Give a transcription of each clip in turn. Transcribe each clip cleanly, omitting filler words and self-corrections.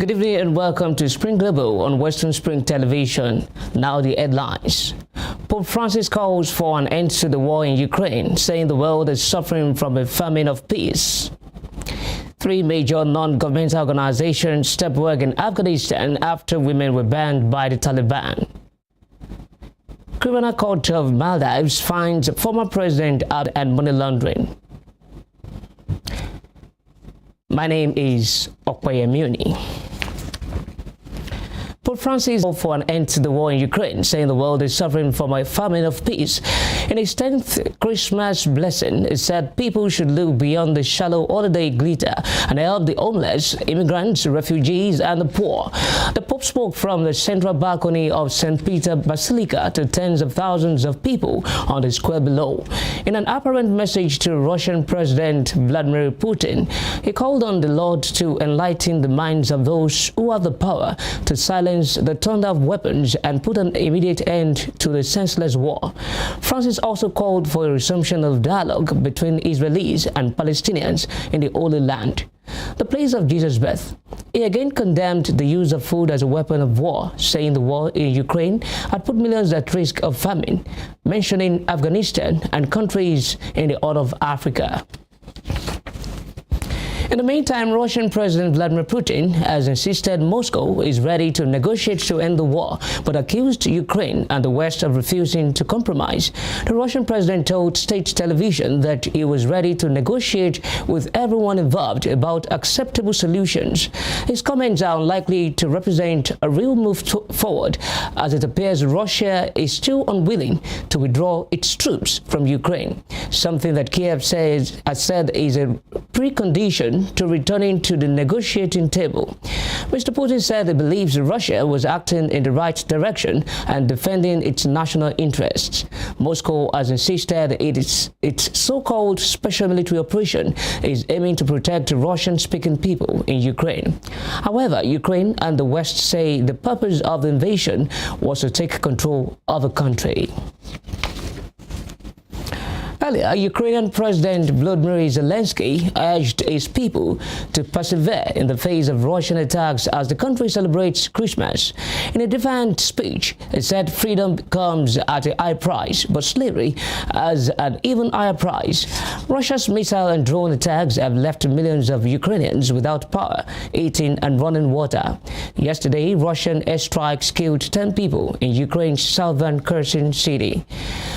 Good evening and welcome to Spring Global on Western Spring Television. Now the headlines. Pope Francis calls for an end to the war in Ukraine, saying the world is suffering from a famine of peace. 3 major non-governmental organizations stopped work in Afghanistan after women were banned by the Taliban. Criminal Court of Maldives finds former president out and money laundering. My name is Okwayemuni. Pope Francis called for an end to the war in Ukraine, saying the world is suffering from a famine of peace. In his 10th Christmas blessing, he said people should look beyond the shallow holiday glitter and help the homeless, immigrants, refugees, and the poor. The Pope spoke from the central balcony of St. Peter Basilica to tens of thousands of people on the square below. In an apparent message to Russian President Vladimir Putin, he called on the Lord to enlighten the minds of those who have the power to silence the thunder of weapons and put an immediate end to the senseless war. Francis also called for a resumption of dialogue between Israelis and Palestinians in the Holy Land, the place of Jesus' birth. He again condemned the use of food as a weapon of war, saying the war in Ukraine had put millions at risk of famine, mentioning Afghanistan and countries in the Horn of Africa. In the meantime, Russian President Vladimir Putin has insisted Moscow is ready to negotiate to end the war, but accused Ukraine and the West of refusing to compromise. The Russian president told state television that he was ready to negotiate with everyone involved about acceptable solutions. His comments are unlikely to represent a real move forward, as it appears Russia is still unwilling to withdraw its troops from Ukraine, something that Kiev has said is a precondition to returning to the negotiating table. Mr. Putin said he believes Russia was acting in the right direction and defending its national interests. Moscow has insisted its so-called special military operation is aiming to protect Russian-speaking people in Ukraine. However, Ukraine and the West say the purpose of the invasion was to take control of the country. Earlier, Ukrainian President Volodymyr Zelensky urged his people to persevere in the face of Russian attacks as the country celebrates Christmas. In a defiant speech, he said freedom comes at a high price, but slavery has an even higher price. Russia's missile and drone attacks have left millions of Ukrainians without power, eating, and running water. Yesterday, Russian airstrikes killed 10 people in Ukraine's southern Kherson city.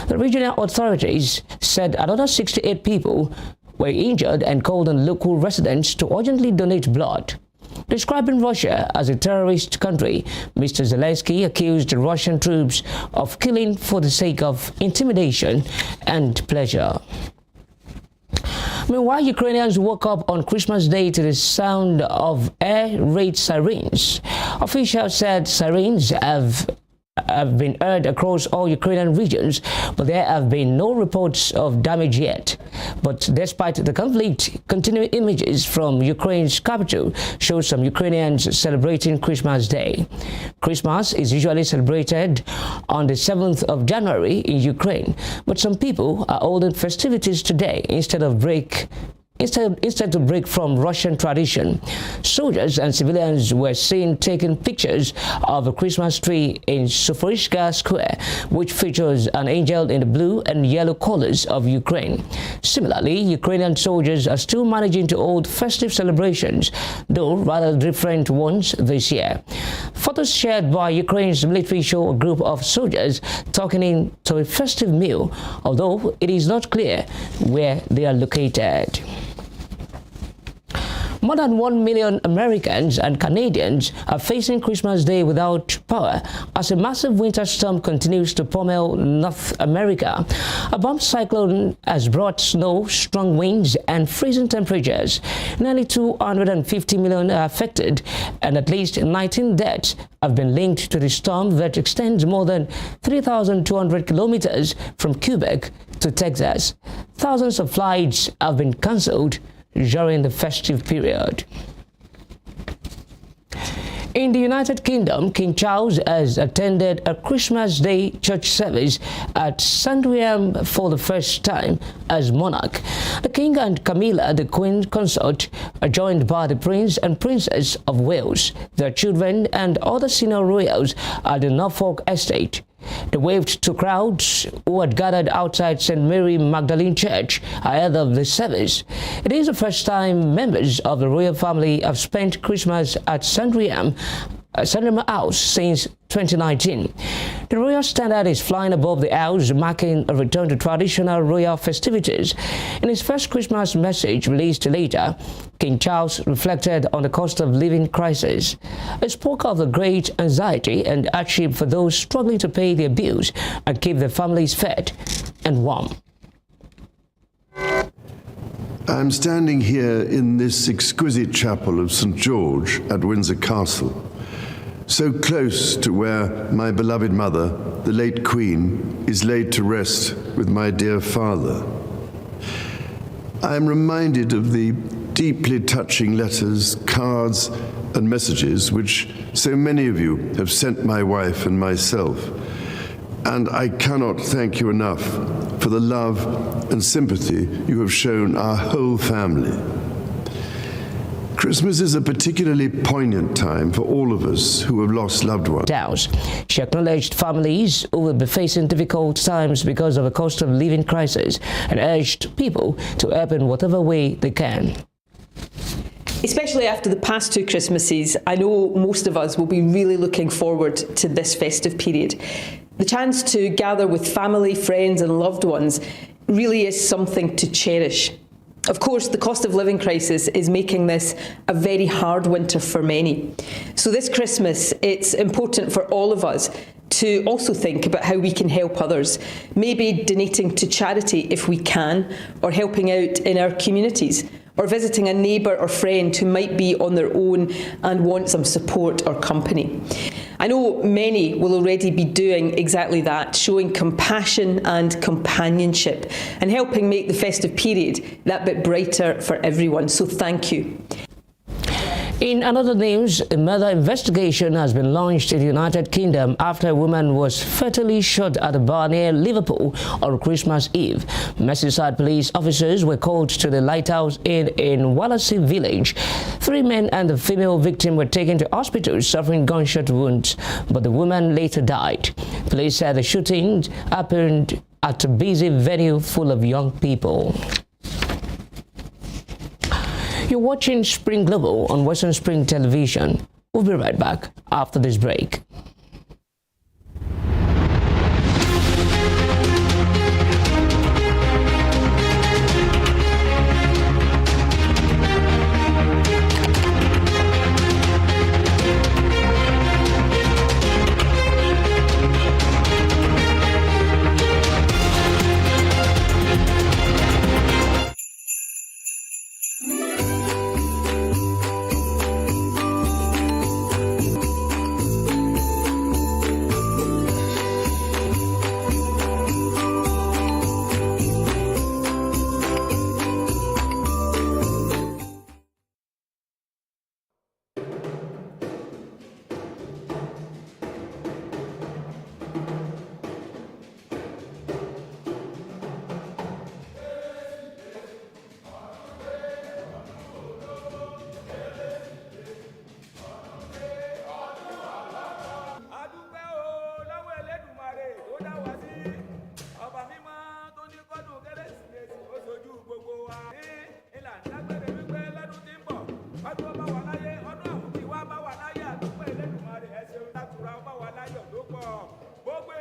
The regional authorities said another 68 people were injured and called on local residents to urgently donate blood. Describing Russia as a terrorist country, Mr. Zelensky accused the Russian troops of killing for the sake of intimidation and pleasure. Meanwhile, Ukrainians woke up on Christmas Day to the sound of air raid sirens. Officials said sirens have been heard across all Ukrainian regions, but there have been no reports of damage yet. But despite the conflict, continuing images from Ukraine's capital show some Ukrainians celebrating Christmas Day. Christmas is usually celebrated on the 7th of January in Ukraine, but some people are holding festivities today instead to break from Russian tradition. Soldiers and civilians were seen taking pictures of a Christmas tree in Soforishka Square, which features an angel in the blue and yellow colors of Ukraine. Similarly, Ukrainian soldiers are still managing to hold festive celebrations, though rather different ones this year. Photos shared by Ukraine's military show a group of soldiers talking into a festive meal, although it is not clear where they are located. More than 1 million Americans and Canadians are facing Christmas Day without power as a massive winter storm continues to pummel North America. A bomb cyclone has brought snow, strong winds, and freezing temperatures. Nearly 250 million are affected, and at least 19 deaths have been linked to the storm that extends more than 3,200 kilometers from Quebec to Texas. Thousands of flights have been cancelled during the festive period. In the United Kingdom, King Charles has attended a Christmas Day church service at Sandringham for the first time as monarch. The King and Camilla, the Queen Consort, are joined by the Prince and Princess of Wales, their children and other senior royals at the Norfolk estate. They waved to crowds who had gathered outside St. Mary Magdalene Church ahead of the service. It is the first time members of the royal family have spent Christmas at Sandringham House since 2019. The royal standard is flying above the house, marking a return to traditional royal festivities. In his first Christmas message released later, King Charles reflected on the cost of living crisis. He spoke of the great anxiety and hardship for those struggling to pay their bills and keep their families fed and warm. I'm standing here in this exquisite chapel of St. George at Windsor Castle, so close to where my beloved mother, the late Queen, is laid to rest with my dear father. I am reminded of the deeply touching letters, cards, and messages which so many of you have sent my wife and myself, and I cannot thank you enough for the love and sympathy you have shown our whole family. Christmas is a particularly poignant time for all of us who have lost loved ones. She acknowledged families who will be facing difficult times because of a cost of living crisis and urged people to help in whatever way they can. Especially after the past two Christmases, I know most of us will be really looking forward to this festive period. The chance to gather with family, friends and loved ones really is something to cherish. Of course, the cost of living crisis is making this a very hard winter for many. So this Christmas, it's important for all of us to also think about how we can help others, maybe donating to charity if we can, or helping out in our communities, or visiting a neighbour or friend who might be on their own and want some support or company. I know many will already be doing exactly that, showing compassion and companionship and helping make the festive period that bit brighter for everyone. So thank you. In another news, a murder investigation has been launched in the United Kingdom after a woman was fatally shot at a bar near Liverpool on Christmas Eve. Merseyside police officers were called to the Lighthouse Inn in Wallasey Village. 3 men and the female victim were taken to hospital suffering gunshot wounds, but the woman later died. Police said the shooting happened at a busy venue full of young people. You're watching Spring Global on Western Spring Television. We'll be right back after this break.